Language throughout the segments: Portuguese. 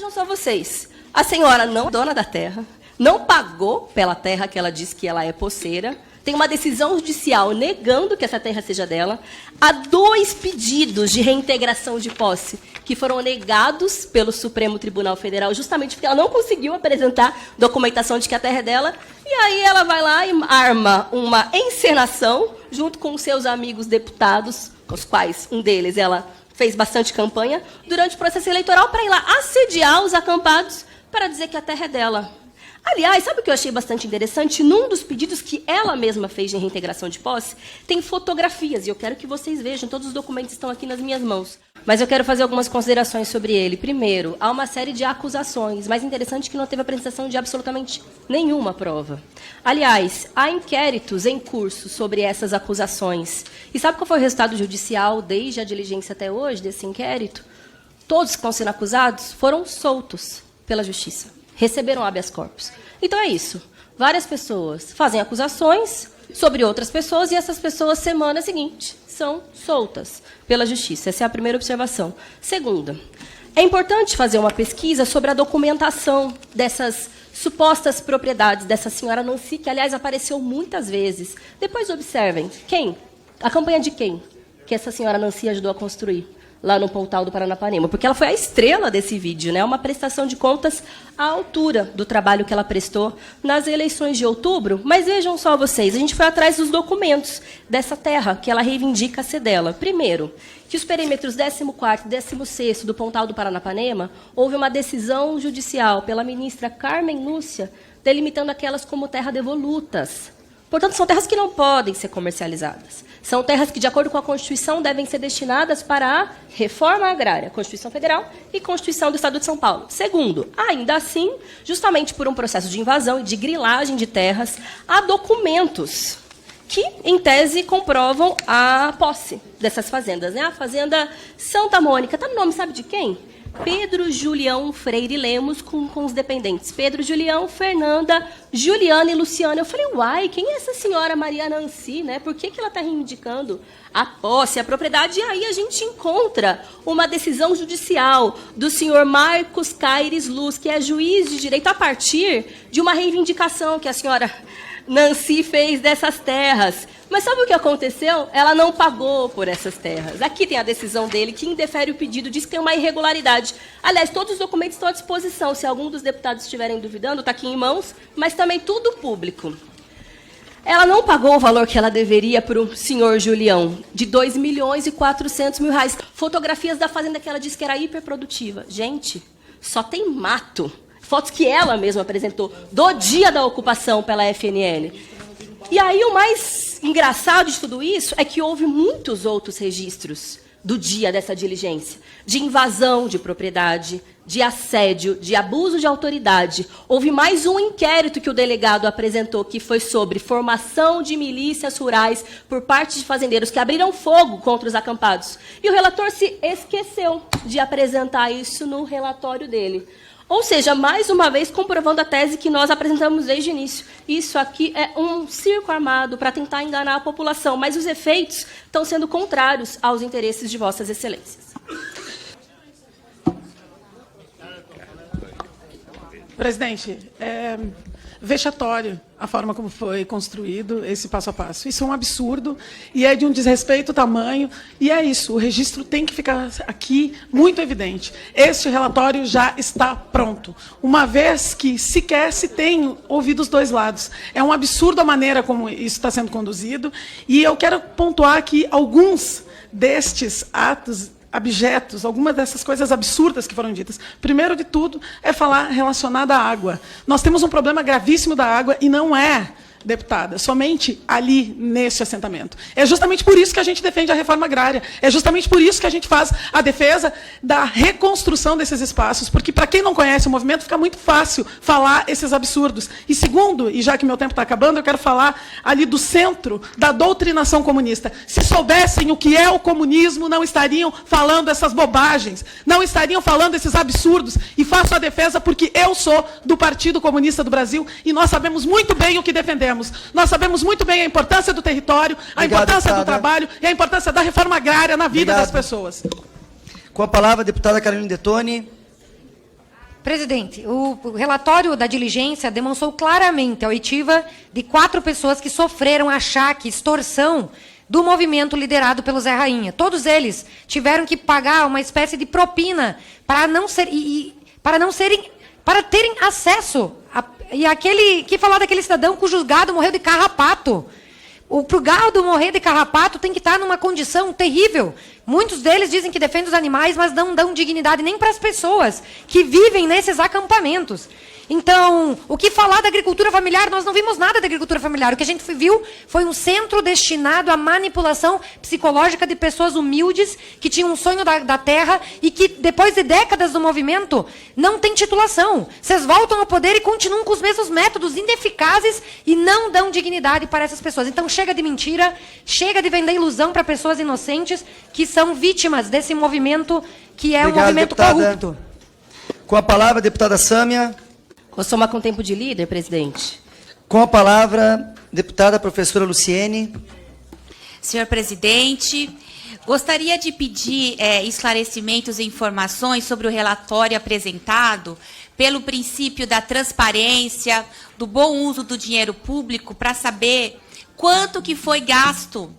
vejam só vocês. A senhora não é dona da terra, não pagou pela terra que ela diz que ela é posseira, tem uma decisão judicial negando que essa terra seja dela. Há 2 pedidos de reintegração de posse que foram negados pelo Supremo Tribunal Federal, justamente porque ela não conseguiu apresentar documentação de que a terra é dela. E aí ela vai lá e arma uma encenação junto com seus amigos deputados, os quais um deles ela fez bastante campanha, durante o processo eleitoral para ir lá assediar os acampados para dizer que a terra é dela. Aliás, sabe o que eu achei bastante interessante? Num dos pedidos que ela mesma fez de reintegração de posse, tem fotografias, e eu quero que vocês vejam, todos os documentos estão aqui nas minhas mãos. Mas eu quero fazer algumas considerações sobre ele. Primeiro, há uma série de acusações, mais interessante que não teve apresentação de absolutamente nenhuma prova. Aliás, há inquéritos em curso sobre essas acusações. E sabe qual foi o resultado judicial, desde a diligência até hoje, desse inquérito? Todos que estão sendo acusados foram soltos pela Justiça. Receberam habeas corpus. Então é isso. Várias pessoas fazem acusações sobre outras pessoas e essas pessoas, semana seguinte, são soltas pela Justiça. Essa é a primeira observação. Segunda, é importante fazer uma pesquisa sobre a documentação dessas supostas propriedades dessa senhora Nancy, que, aliás, apareceu muitas vezes. Depois observem. Quem? A campanha de quem que essa senhora Nancy ajudou a construir? Lá no portal do Paranapanema, porque ela foi a estrela desse vídeo, né? Uma prestação de contas à altura do trabalho que ela prestou nas eleições de outubro. Mas vejam só vocês, a gente foi atrás dos documentos dessa terra que ela reivindica ser dela. Primeiro, que os perímetros 14º e 16º do portal do Paranapanema, houve uma decisão judicial pela ministra Carmen Lúcia, delimitando aquelas como terra devolutas. Portanto, são terras que não podem ser comercializadas. São terras que, de acordo com a Constituição, devem ser destinadas para a reforma agrária, Constituição Federal e Constituição do Estado de São Paulo. Segundo, ainda assim, justamente por um processo de invasão e de grilagem de terras, há documentos que, em tese, comprovam a posse dessas fazendas, né? A Fazenda Santa Mônica. Está no nome, sabe de quem? Pedro Julião Freire Lemos com os dependentes. Pedro Julião, Fernanda, Juliana e Luciana. Eu falei, uai, quem é essa senhora Maria Nancy, né? Por que ela está reivindicando a posse, a propriedade? E aí a gente encontra uma decisão judicial do senhor Marcos Caires Luz, que é juiz de direito a partir de uma reivindicação que a senhora Nancy fez dessas terras. Mas sabe o que aconteceu? Ela não pagou por essas terras. Aqui tem a decisão dele, que indefere o pedido, diz que tem uma irregularidade. Aliás, todos os documentos estão à disposição. Se algum dos deputados estiverem duvidando, está aqui em mãos, mas também tudo público. Ela não pagou o valor que ela deveria para o senhor Julião, de R$2.400.000. Fotografias da fazenda que ela disse que era hiperprodutiva. Gente, só tem mato. Fotos que ela mesma apresentou do dia da ocupação pela FNL. E aí o mais engraçado de tudo isso é que houve muitos outros registros do dia dessa diligência, de invasão de propriedade, de assédio, de abuso de autoridade. Houve mais um inquérito que o delegado apresentou, que foi sobre formação de milícias rurais por parte de fazendeiros que abriram fogo contra os acampados. E o relator se esqueceu de apresentar isso no relatório dele. Ou seja, mais uma vez comprovando a tese que nós apresentamos desde o início. Isso aqui é um circo armado para tentar enganar a população, mas os efeitos estão sendo contrários aos interesses de vossas excelências. Presidente, vexatório a forma como foi construído esse passo a passo. Isso é um absurdo e é de um desrespeito tamanho. E é isso, o registro tem que ficar aqui muito evidente. Este relatório já está pronto, uma vez que sequer se tem ouvido os dois lados. É um absurdo a maneira como isso está sendo conduzido. E eu quero pontuar aqui alguns destes atos abjetos, algumas dessas coisas absurdas que foram ditas. Primeiro de tudo, é falar relacionado à água. Nós temos um problema gravíssimo da água e não é, deputada, somente ali, neste assentamento. É justamente por isso que a gente defende a reforma agrária. É justamente por isso que a gente faz a defesa da reconstrução desses espaços, porque, para quem não conhece o movimento, fica muito fácil falar esses absurdos. E segundo, e já que meu tempo está acabando, eu quero falar ali do centro da doutrinação comunista. Se soubessem o que é o comunismo, não estariam falando essas bobagens, não estariam falando esses absurdos, e faço a defesa porque eu sou do Partido Comunista do Brasil e nós sabemos muito bem o que defendemos. Nós sabemos muito bem a importância do território, a importância do trabalho e a importância da reforma agrária na vida das pessoas. Com a palavra, a deputada Carolina Detoni. Presidente, o relatório da diligência demonstrou claramente a oitiva de 4 pessoas que sofreram achaque, extorsão do movimento liderado pelo Zé Rainha. Todos eles tiveram que pagar uma espécie de propina para terem acesso e aquele que falar daquele cidadão cujo gado morreu de carrapato. Para o gado morrer de carrapato tem que estar numa condição terrível. Muitos deles dizem que defendem os animais, mas não dão dignidade nem para as pessoas que vivem nesses acampamentos. Então, o que falar da agricultura familiar? Nós não vimos nada da agricultura familiar. O que a gente viu foi um centro destinado à manipulação psicológica de pessoas humildes que tinham um sonho da terra e que, depois de décadas do movimento, não tem titulação. Vocês voltam ao poder e continuam com os mesmos métodos ineficazes e não dão dignidade para essas pessoas. Então, chega de mentira, chega de vender ilusão para pessoas inocentes que são vítimas desse movimento que é Obrigado, um movimento deputada. corrupto. Com a palavra, deputada Sâmia. Vou somar com tempo de líder, presidente. Com a palavra, deputada professora Luciene. Senhor presidente, gostaria de pedir esclarecimentos e informações sobre o relatório apresentado pelo princípio da transparência, do bom uso do dinheiro público, para saber quanto que foi gasto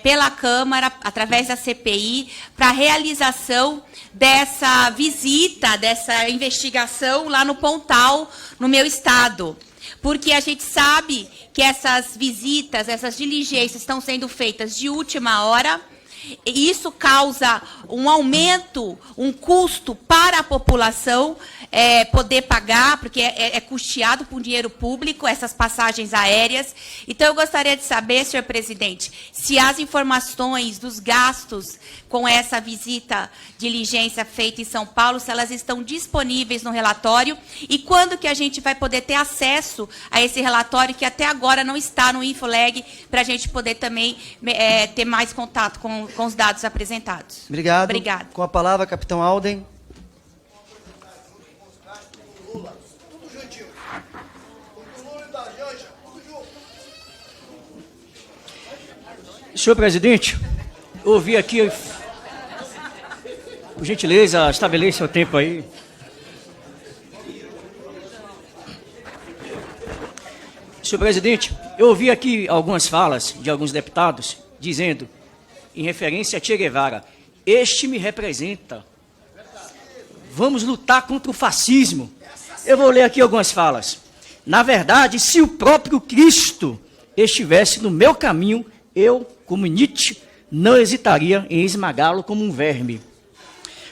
pela Câmara, através da CPI, para a realização dessa visita, dessa investigação lá no Pontal, no meu estado. Porque a gente sabe que essas visitas, essas diligências estão sendo feitas de última hora, e isso causa um aumento, um custo para a população poder pagar, porque é custeado por dinheiro público, essas passagens aéreas. Então, eu gostaria de saber, senhor presidente, se as informações dos gastos com essa visita diligência feita em São Paulo, se elas estão disponíveis no relatório, e quando que a gente vai poder ter acesso a esse relatório, que até agora não está no Infoleg, para a gente poder também ter mais contato com os dados apresentados. Obrigado. Obrigada. Com a palavra, capitão Alden. Senhor presidente, eu ouvi aqui, por gentileza, estabeleça o tempo aí. Senhor presidente, eu ouvi aqui algumas falas de alguns deputados dizendo, em referência a Che Guevara, este me representa. Vamos lutar contra o fascismo. Eu vou ler aqui algumas falas. Na verdade, se o próprio Cristo estivesse no meu caminho, eu, como Nietzsche, não hesitaria em esmagá-lo como um verme.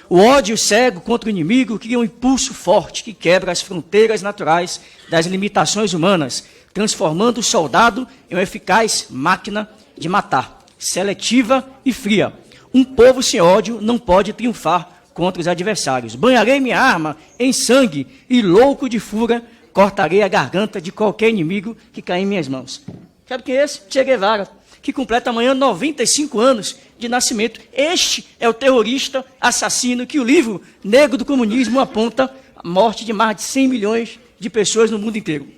O ódio cego contra o inimigo cria um impulso forte que quebra as fronteiras naturais das limitações humanas, transformando o soldado em uma eficaz máquina de matar, seletiva e fria. Um povo sem ódio não pode triunfar contra os adversários. Banharei minha arma em sangue e, louco de fúria, cortarei a garganta de qualquer inimigo que cair em minhas mãos. Sabe quem é esse? Che Guevara, que completa amanhã 95 anos de nascimento. Este é o terrorista assassino que o livro Negro do Comunismo aponta a morte de mais de 100 milhões de pessoas no mundo inteiro.